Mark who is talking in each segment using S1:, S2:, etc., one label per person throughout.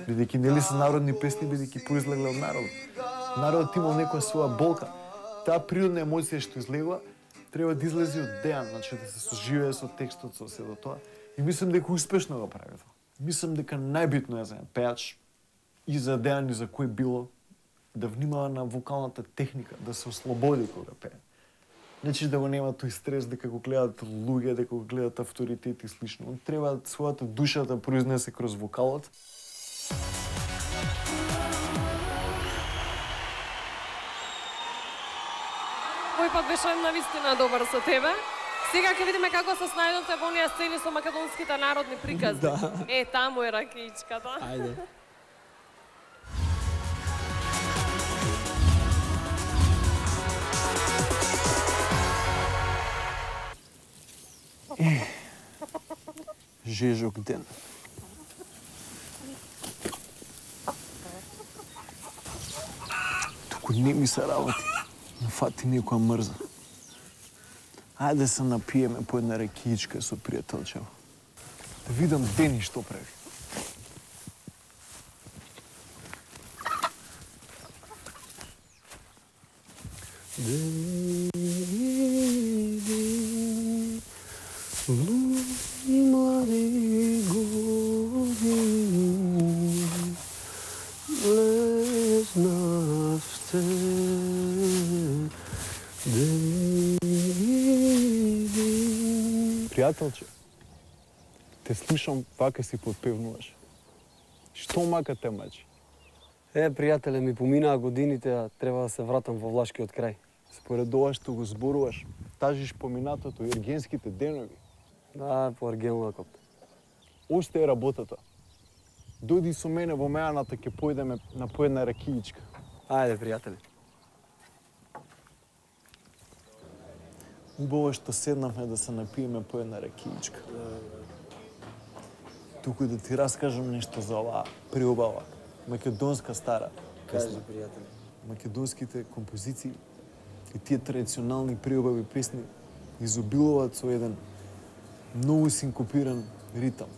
S1: Бидејќи нели се народни песни, бидејќи произлегле од народот. Народот имал некоја своја болка. Таа природна емоција што излегува, треба да излезе од Дејан, значи да се соживее со текстот, со сето тоа. И мислам дека успешно го прави тоа. Мислам дека најбитно е за пеач и за Дејан и за кој било да внимава на вокалната техника, да се ослободи кога пее. Значи да го нема тој стрес дека го гледаат луѓе, дека го гледаат авторитети и слично. Он треба својата душа да произнесе кроз вокалот.
S2: Овој пат беше навистина добар со тебе. Сега ќе видиме како се снајдовте во оние сцени со македонските народни приказни.
S3: Да.
S2: Таму е ракиичката.
S3: Ајде.
S1: Жежок ден. Туку не ми се работи. Ме фати некоја мрза. Ајде се напиеме по една ракиичка со пријателчево. Да видам Дени што прави.
S3: Млади години лезнавте.
S1: Пријателче, те слушам, вака си подпевнуваш. Што мака те мачи?
S3: Пријателе, ми поминаа годините, а треба да се вратам во влашкиот крај.
S1: Според ова што го зборуваш, тажиш поминатото и ергенските денови.
S3: Да, по аргелнакот.
S1: Остај работата. Дојди со мене во Мејаната, ќе појдеме на по една ракиичка.
S3: Ајде, пријатели.
S1: Убаво што седнавме да се напиеме по една ракиичка. Туку да ти раскажам нешто за оваа преубава македонска стара песна.
S3: Пријатели.
S1: Македонските композиции и тие традиционални преубави песни изобилуваат со еден многу синкопиран ритам.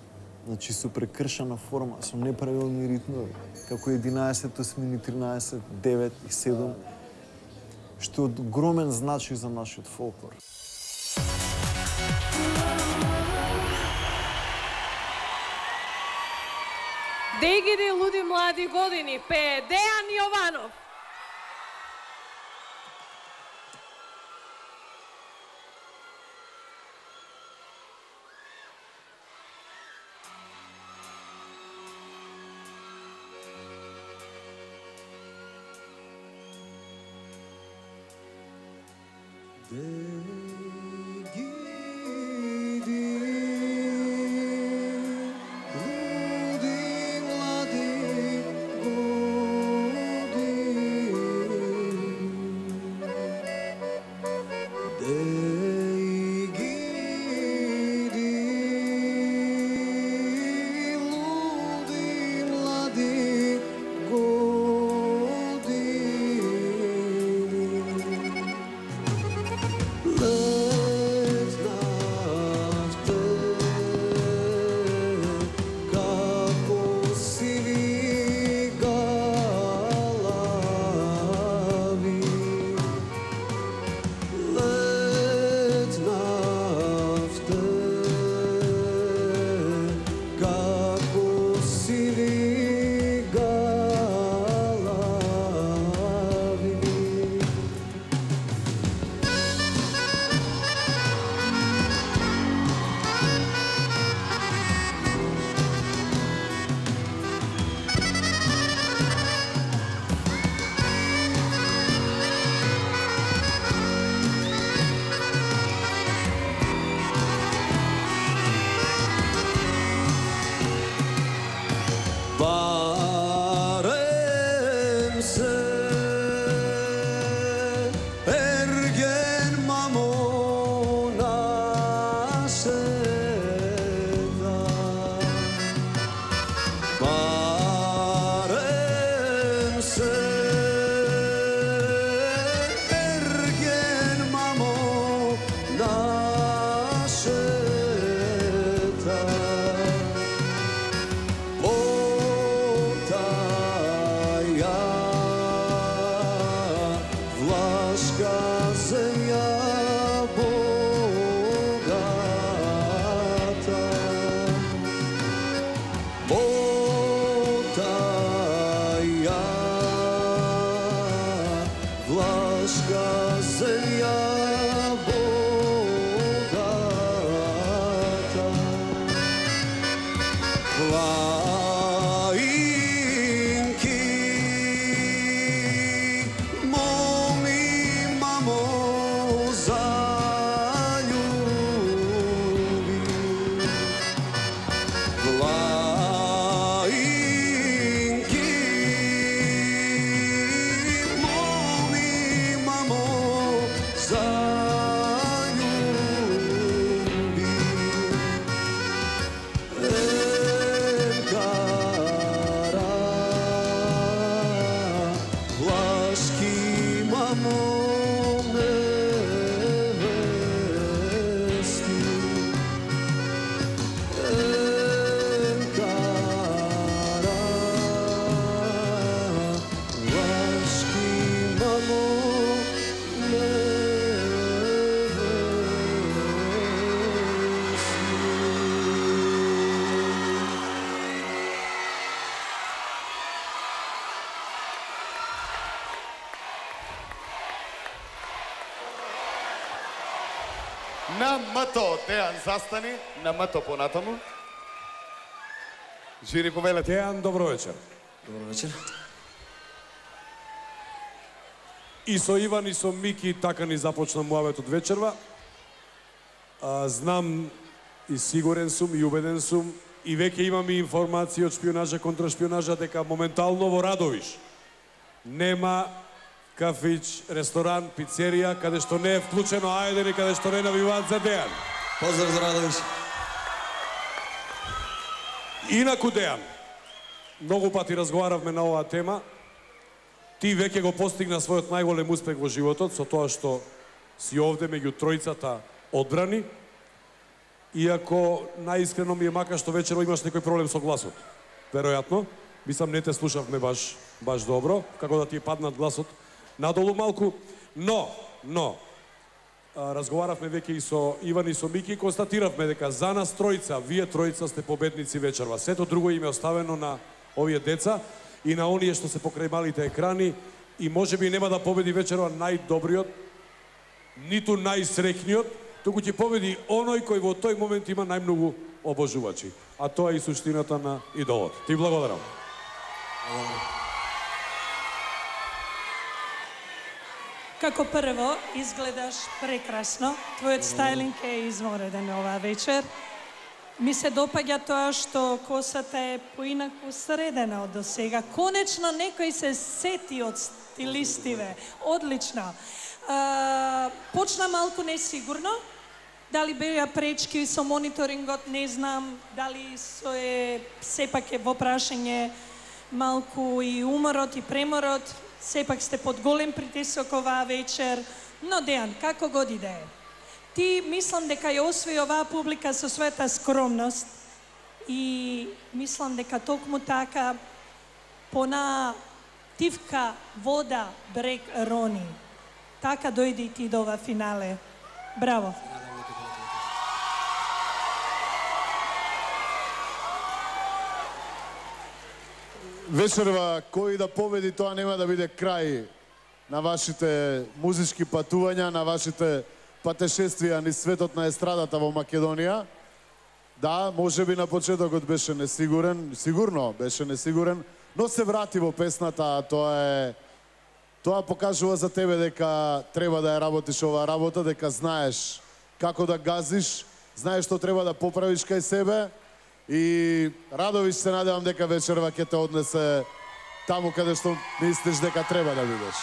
S1: Значи со прекршена форма, со неправилни ритмови, како 11, 8, 13, 9 и 7, што од огромен значај за нашиот фолклор.
S2: Дегиди луди млади години, пее Дејан Јованов.
S4: На МТО, Дејан застани, на МТО понатаму. Жири повелете.
S5: Дејан, добро вечер.
S3: Добро вечер.
S5: И со Иван и со Мики така ни започна муабетот вечерва. Знам и сигурен сум и убеден сум и веќе имаме информации од шпионажа, контрашпионажа дека моментално во Радовиш нема кафич, ресторан, пицерија каде што не е вклучено Ајден и каде што не навиваат за Дејан.
S3: Поздрав за Радовиш.
S5: Инаку Дејан, многу пати разговаравме на оваа тема. Ти веќе го постигна својот најголем успех во животот со тоа што си овде меѓу тројцата одбрани. Иако најискрено ми е мака што вечерва имаш некој проблем со гласот. Веројатно, мислам не те слушавме баш добро, како да ти е паднат гласот надолу малку, но разговаравме веќе и со Иван и со Мики и констатиравме дека за нас тројца, вие тројца сте победници вечерва. Сето друго им е оставено на овие деца и на оние што се покрај малите екрани и можеби нема да победи вечерва најдобриот, ниту најсреќниот, туку ќе победи оној кој во тој момент има најмногу обожувачи. А тоа е и суштината на идолот. Ти благодарам.
S6: Како прво, изгледаш прекрасно. Твојот стајлинг е измореден оваа вечер. Ми се допаѓа тоа што косата е поинаку средена од досега. Конечно некој се сети од стилистиве. Одлично. Почна малку несигурно. Дали беа пречки со мониторингот, не знам. Дали сепак е во прашање малку и уморот и преморот. Сепак сте под голем притисок оваа вечер. Но Дејан, како god да е. Ти мислам дека ја освои оваа публика со својата скромност и мислам дека токму така пона тивка вода брег рони. Така дојди и ти до ова финале. Браво.
S1: Вечерва, кој да победи, тоа нема да биде крај на вашите музички патувања, на вашите патешествија низ светот на естрадата во Македонија. Да, можеби на почетокот беше несигурен, сигурно беше несигурен, но се врати во песната, а тоа покажува за тебе дека треба да ја работиш оваа работа, дека знаеш како да газиш, знаеш што треба да поправиш кај себе. И Радовиш се надевам дека вечерва ќе те однесе таму каде што мислиш дека треба да бидеш.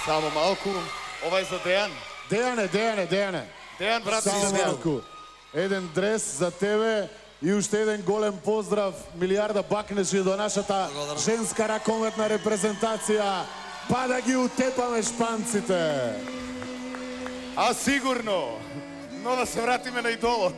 S4: Само малку, ова е за Дејан.
S1: Дејане.
S4: Дејан, брат, си
S1: Само
S4: за Дејан.
S1: малку. Еден дрес за тебе и уште еден голем поздрав, милиарда бакнежи до нашата женска ракометна репрезентација. Па да ги утепаме шпанците.
S4: А сигурно, но да се вратиме на идолот.